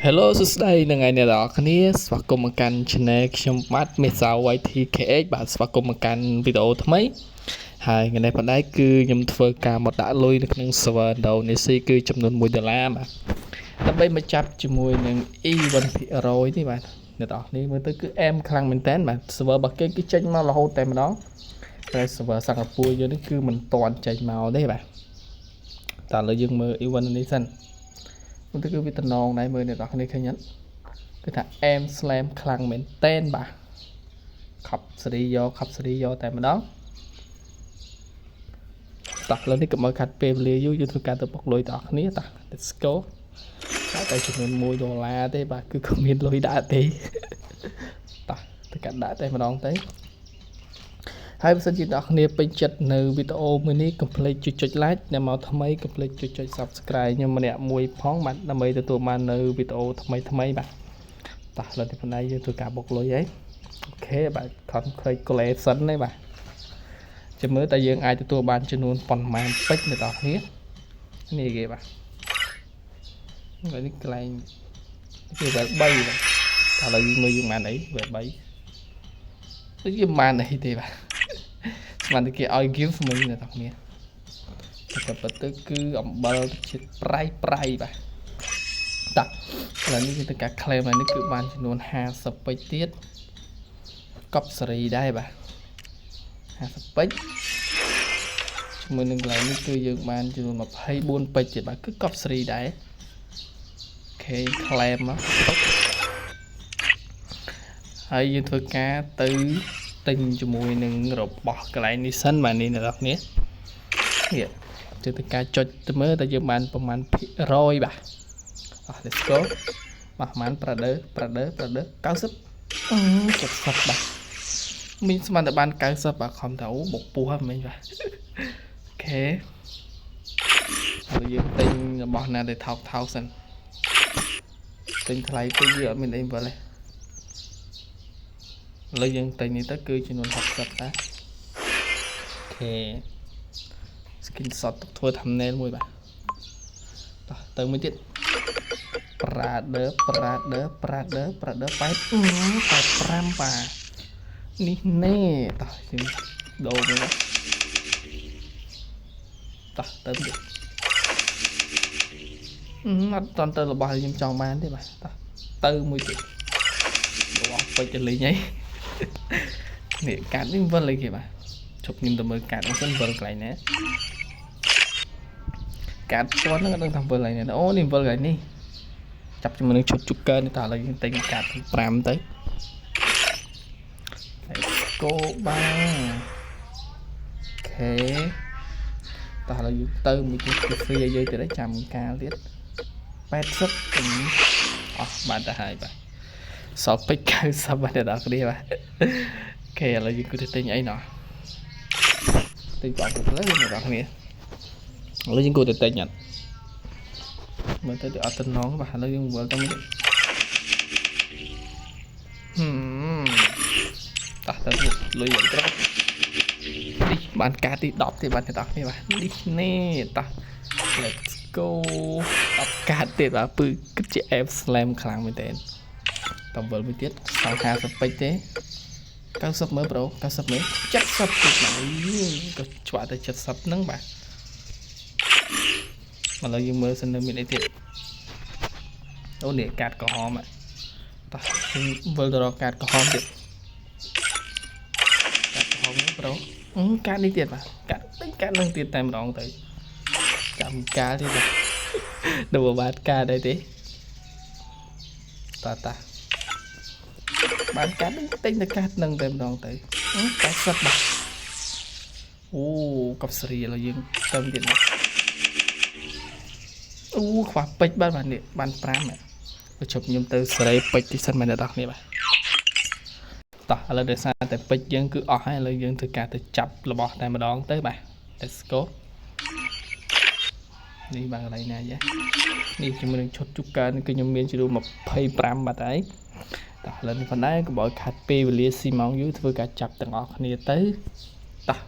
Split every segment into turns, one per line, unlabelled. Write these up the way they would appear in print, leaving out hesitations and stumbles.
Hello សួស្តីនឹងថ្ងៃនេះដល់គ្នាស្វាគមន៍មកកាន់ Channel ខ្ញុំបាទមេសា YTKH បាទស្វាគមន៍មកកាន់វីដេអូថ្មីហើយថ្ងៃនេះបណ្ដៃគឺខ្ញុំធ្វើការមកដាក់លុយនៅក្នុង server Indonesia គឺចំនួន$1បាទដើម្បីមកចាប់ជាមួយនឹង E1% នេះបាទអ្នកនរគ្នាមើលទៅគឺអែមខ្លាំងមែនតើបាទ server របស់គេគឺចេញមករហូតតែម្ដងតែ server សិង្ហបុរីយើងនេះគឺមិនទាន់ចេញមកទេបាទតើឥឡូវយើងមើល E1 នេះសិនมันទៅគឺវាតំណងដែរមើលអ្នកនរគ្នាឃើញអត់គឺថាអែមស្លែមខ្លាំងមែនតែនបាទខប់សេរីយកតែម្ដងតោះឥឡូវនេះកុំឲ្យខាត់ពេលវេលាយូរយើងធ្វើការទៅបុកលុយបងប្អូនគ្នាតោះ let's go តែចំនួន$1ទេបាទគឺគ្មានលុយដាក់ទេតោះទៅកាត់ដាក់តែម្ដងទៅហើយបើសិនជាអ្នកគ្នាពេញចិត្តនៅវីដេអូមួយនេះកុំភ្លេចចុច like អ្នកមកថ្មីកុំភ្លេចចុច subscribe ខ្ញុំម្នាក់មួយផងបាទដើម្បីទទួលបាននៅវីដេអូថ្មីបាទតោះឥឡូវនេះប៉ុណ្ណេះយើងធ្វើការបុកលុយហើយអូខេបាទ calculation នេះបាទចាំមើលតើយើងអាចទទួលបានចំនួនប៉ុន្មានពេជ្រអ្នកនរគ្នានេះគេបាទឥឡូវនេះកន្លែងវា3បាទឥឡូវយើងមើលយើងបានអីវា3ដូចជាបានអីទេបាទស្មានតែគេឲ្យ give មួយអ្នកនរគ្នាតែប៉ុន្តែគឺអំបិលជាតិប្រៃបាទតោះឥឡូវនេះគឺទៅការ claim ហើយនេះគឺបានចំនួន50ពេជ្រទៀតកប់សេរីដែរបាទ50ពេជ្រជាមួយនឹងកន្លែងនេះគឺយើងបានចំនួន24ពេជ្រទៀតបាទគឺកប់សេរីដែរអូខេ claim មកហើយយើងធ្វើការទៅទិញជាមួយនឹងរបស់កន្លែងនេះសិនបាទនេះអ្នកនរគ្នានេះទៅការចុចទៅមើលតើយើងបានប្រមាណភាគរយបាទអោះ let's go បាទប្រមាណ Prader 90 70បាទមានស្មានតែបាន90បាទខំទៅបុកពោះហ្នឹងមិញបាទអូខេហើយយើងទិញរបស់ណាដែលថោកសិនទិញថ្លៃទៅវាអត់មានអីវល់ទេឥឡូវយើងទិញនេះទៅគឺចំនួន60តាអូខេ screenshot ទុកធ្វើ thumbnail មួយបាទតោះទៅមួយទៀត Prader 85បាទនេះណែតោះយើងដូរមកតោះទៅទៀតអត់តន់ទៅរបស់ខ្ញុំចង់បានទេបាទតោះទៅមួយទៀតរបស់ពេជ្រលេងអីនេះកាតនេះវិលអីគេបាទជប់ខ្ញុំទៅមើលកាតហ្នឹងសិនវិលកន្លែងណាកាតពណ៌ហ្នឹងអត់ដឹងថាវិលកន្លែងណាអូនេះវិលកន្លែងនេះចាប់ជាមួយនឹងឈុតជូកើនេះតើឥឡូវយើងទិញកាត5ទៅគោបាអូខេតោះឥឡូវយើងទៅមួយទៀតគឺ free ឲ្យយើងទៀតចាំកាលទៀត80អស់បានទៅហើយបាទសល់ពេជ្រ90បាទអ្នកនរគ្នាបាទអូខេឥឡូវយើងគឺទៅទិញអីណោះទិញបងប្អូនលើអ្នកនរគ្នាឥឡូវយើងគួរតែទិញអត់មើលទៅអត់តំណងបាទឥឡូវយើងមើលទៅមើលតោះទៅលុយយ៉ាងត្រង់នេះបានការទី10ទេបាទអ្នកនរគ្នាបាទនេះនេះតោះ let's go 10កាតទៀតបាទពឺគិតជា app slam ខ្លាំងមែនតើតំវិលមួយទៀត50ពេជ្រទេ90មើលប្រូ90មើល70ទៀតបាទក៏ច្បាក់ទៅ70ហ្នឹងបាទឥឡូវយើងមើលសិននៅមានអីទៀតអូនេះកាតក្រហមតោះយើងវិលទៅរកកាតក្រហមទៀតកាតក្រហមប្រូកាតនេះទៀតបាទកាតនឹងទៀតតែម្ដងទៅចាំកាលទៀតបាទដល់បានកាតអីទេតោះបានកាត់ទិញតែកាត់នឹងតែម្ដងទៅ80បាទអូកប់សេរីឥឡូវយើងទៅទៀតអូខ្វះពេជ្របាទនេះបាន5ទៅជប់ខ្ញុំទៅសេរីពេជ្រទីសិនមែនទេបងប្អូនបាទតោះឥឡូវដោយសារតែពេជ្រយើងគឺអស់ហើយឥឡូវយើងធ្វើការទៅចាប់របស់តែម្ដងទៅបាទ let's go នេះបាទកន្លែងណាយ៉ានេះជាមួយនឹងឈុតជូកើនេះគឺខ្ញុំមានជួរ25បាទហើយតោះឥឡូវនេះផងដែរកុំឲ្យខាត់ពេលវេលាស៊ីម៉ោងយូរធ្វើការចាប់ទាំងអស់គ្នាទៅតោះ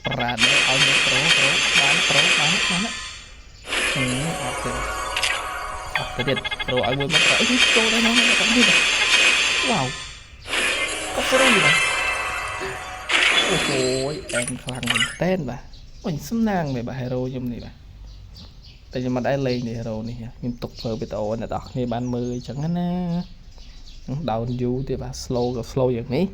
ប្រាដឲ្យមកប្រូបានអត់ទេ ទៅទៀតរកឲ្យមួយមកត្រូវចូលដែរហ្នឹងតែទៀតវ៉ាវអត់ស្រួលទេអូហូយអែមខ្លាំងមែនតើបាទអញសំណាងមែនបាទហេរ៉ូខ្ញុំនេះបាទតែខ្ញុំមិនដែរលេងនេះហេរ៉ូនេះខ្ញុំទុកធ្វើវីដេអូអ្នកនរគ្នាបានមើលអញ្ចឹងណាdown view ទៀតបាទ slow ក៏ slow យ៉ាងនេះ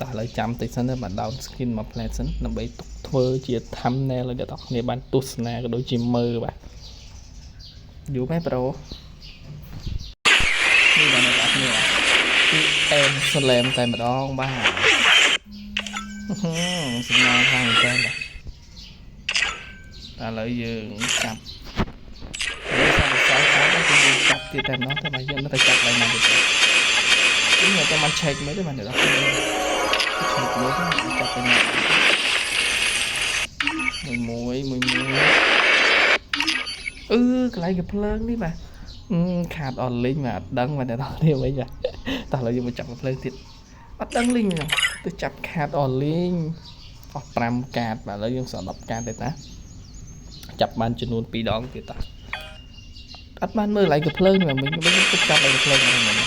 តែឥឡូវចាំតិចសិនទៅបាទ down skin មក plate សិនដើម្បីទុកធ្វើជា thumbnail ឲ្យអ្នកនរគ្នាបានទស្សនាក៏ដូចជាមើលបាទយូរមែនប្រូនេះបាទអ្នកនរគ្នាគឺអែមស្លែមតែម្ដងបាទសំណាងខាងតែបាទឥឡូវយើងចាប់ចាប់ទៀតតែម្ដងតែបើយើងនៅតែចាប់ឡើងមកទៀតនេះតែមិនឆែកមើលទេបាទអ្នកនរគ្នាឆែកមើលចាប់ទៅមួយកន្លែងកំភ្លើងនេះបាទខាតអត់លេងបាទអត់ដឹងបាទអ្នកនរគ្នាវិញបាទតែឥឡូវយើងមកចាប់កំភ្លើងទៀតអត់ដឹងលេងទៅចាប់ខាតអត់លេងអស់5កាតបាទឥឡូវយើងសល់10កាតទេតាចាប់បានចំនួន2ដងទៀតតាអត់បានមើលឡៃកំភ្លើងហ្នឹងវិញទៅចាប់ឡៃកំភ្លើងហ្នឹង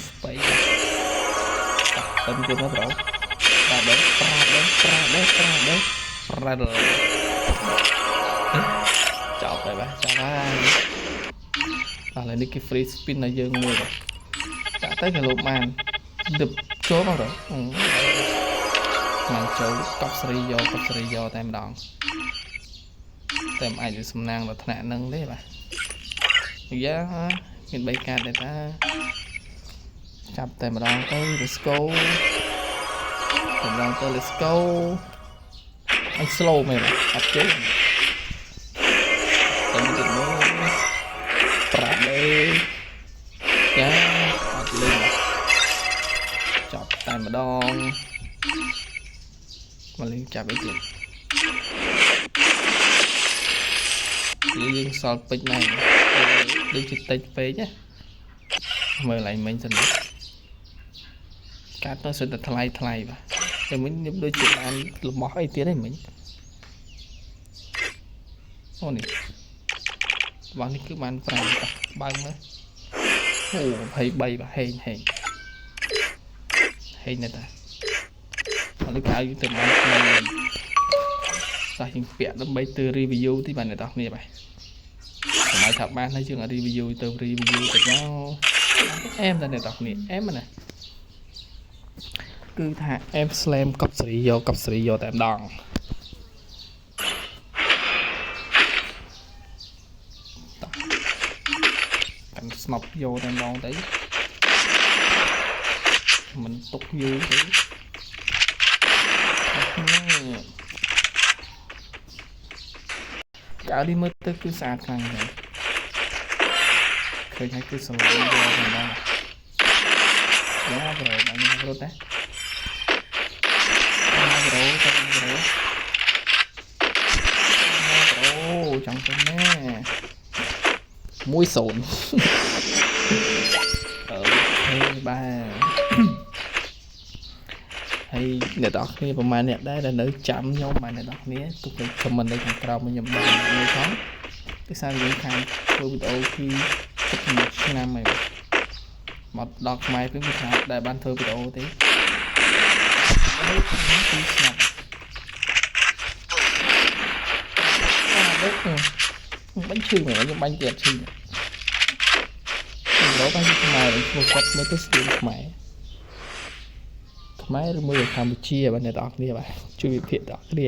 ស្បៃតែទៀតមកប្រូប្រាដេចាប់ទៅបាទចាប់ហើយឥឡូវនេះគេ free spin ឲ្យយើងមើលចាក់ទៅគេលោកបានដឹបចូលមកទៅមកចូលកប់ស្រីយកតែម្ដងតែមិនអាចសំណាងដល់ថ្នាក់ហ្នឹងទេបាទយ៉ាមាន3កាតដែរតាចាប់តែម្ដងទៅ let's go អញ slow មែនអត់ចេះតែមិនទៀតមើលប្រាប់លេយ៉ាអត់លេងចាប់តែម្ដងមកលេងចាប់អីទៀតយើងសល់ពេជ្រណែដូចជាតិចពេកណាមើលឡើងមិញសិនកាត់ទៅសិនតែថ្លៃបាទតែមិញខ្ញុំដូចជាបានលំអស់អីទៀតហ្នឹងមិញអូនេះបងនេះគឺបាន5បើកមើលអូ23បាទហេងនេះតាអត់គេឲ្យទៅបានថ្មីតែយើងពាក់ដើម្បីទៅ review ទីបានអ្នកនរគ្នាបាទសម្រាប់ថាបានហើយយើង review ទៅ review ទៅមកអែមតែអ្នកនរគ្នាអែមណាគឺថាអែម slam កប់សេរីយកតែម្ដងកាន់ស្នប់យកតែម្ដងទៅមិនទុកយូរទេកាលនេះមើលទៅគឺស្អាតខ្លាំងណាស់ឃើញហើយគឺសម្រាប់យកតែម្ដងយ៉ាប្រហែលបានរត់ណាអូចង់ទៅណា10អូខេបាទហើយអ្នកនរគ្នាប្រហែលអ្នកដែរដែលនៅចាំខ្ញុំបាទអ្នកនរគ្នាទុកលេខ comment នៅខាងក្រោមខ្ញុំបានមើលផងគឺសារយើងខាងធ្វើវីដេអូគឺ11ឆ្នាំហើយមកដល់ខ្មែរគឺថាដែលបានធ្វើវីដេអូទេហើយ2ឆ្នាំបាញ់ឈឺមែនខ្ញុំបាញ់ទៀតឈឺខ្ញុំបាញ់ខ្មែរឈ្មោះគាត់មើលទៅស្គាល់ខ្មែរឬមួយកម្ពុជាបាទអ្នកនរគ្នាបាទជួយវិភាគដល់គ្នា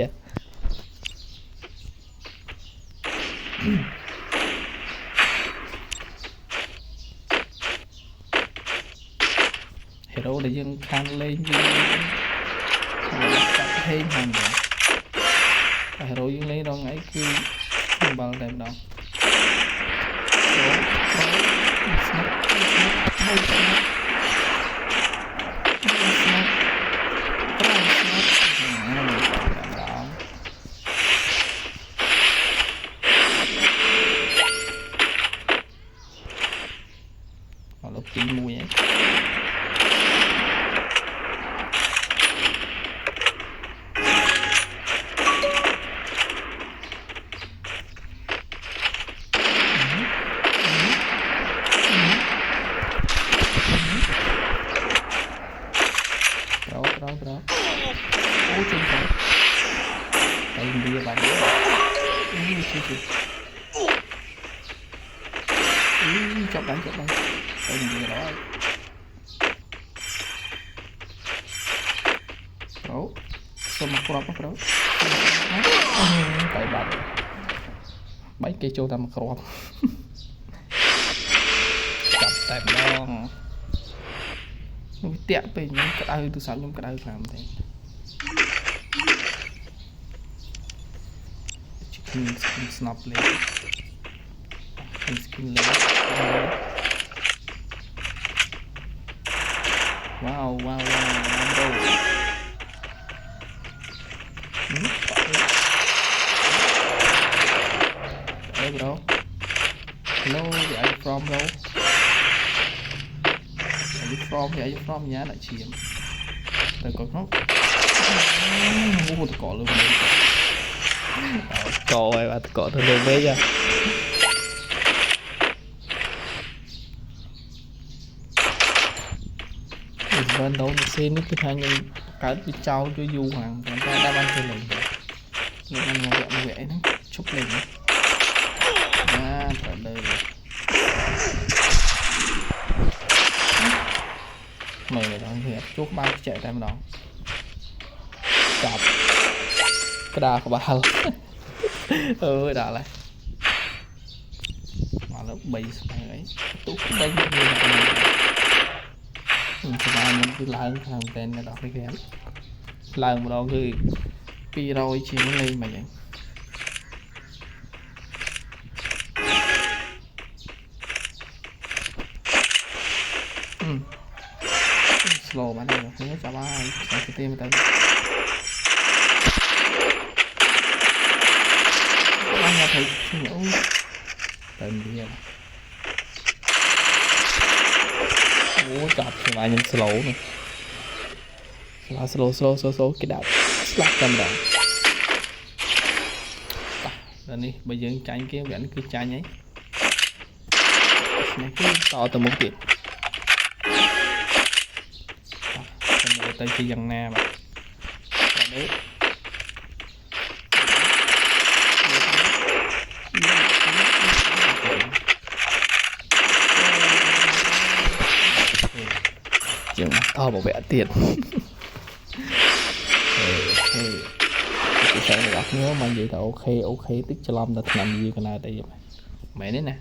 ហេរ៉ូដែលយើងខានលេងយើងចាប់ហេងហ្នឹងហេរ៉ូយើងលេងរងថ្ងៃគឺបាល់តែម្ដងទី1ហ្នឹង chọc đây đây mình đó bro xong một crop bro tại bạn bấy cây châu ta một crop chọc tại đó tiện về những cái đau từ sáng những cái đau làm thế chicken snap lên skin lên wow bro hey bro hello where are you from bro where are you from nhá lại chìm từ cột nó mua từ cỏ luôn cỏ ấy bà cỏ từ luôn bây giờ bên đâu mà xin cái hai nhân cái bị trao cho du hoàng người ta đáp ăn cho mình nên ăn một vẽ nó chúc lên trở đây mày đang hiệp chốt ba chạy tay đó chọc cái đà của bà đà lại mà nó bị ấy tút đây như là mình cứឡើងខាងតែនដល់គេឡើងម្ដងគឺ200ជាងលេងមកយ៉ាងslow បានទេខ្ញុំចាប់ហើយតែទៅទៀតទៅអញទៅអូទៅវាអូចាប់ខ្ញុំអញ slow នេះ slow គេដាក់ស្លាប់តែម្ដងដល់នេះបើយើងចាញ់គេវានេះគឺចាញ់ហើយនេះគឺតទៅមុខទៀតទៅជាយ៉ាងណាបាទនេះជាងតមកវគ្គទៀតអូខេតែអ្នកខ្ញុំមកនិយាយថាអូខេតិចច្រឡំដល់ឆ្នាំយីកណាតែមែនទេណា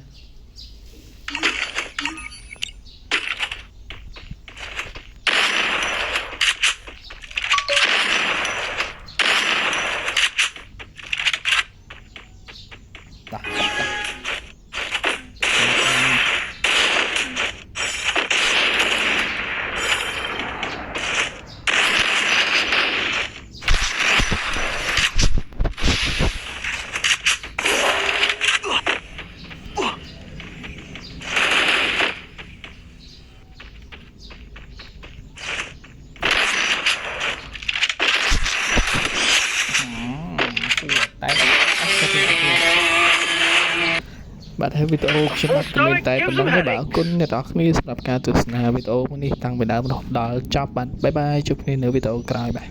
បាទហើយវីដេអូខ្ញុំបាទមានតែប៉ុណ្្នឹងទេបាទអរគុណអ្នកនរគ្នាសម្រាប់ការទស្សនាវីដេអូនេះតាំងពីដើមរហូតដល់ចប់បាទបាយបាយជួបគ្នានៅវីដេអូក្រោយបាទ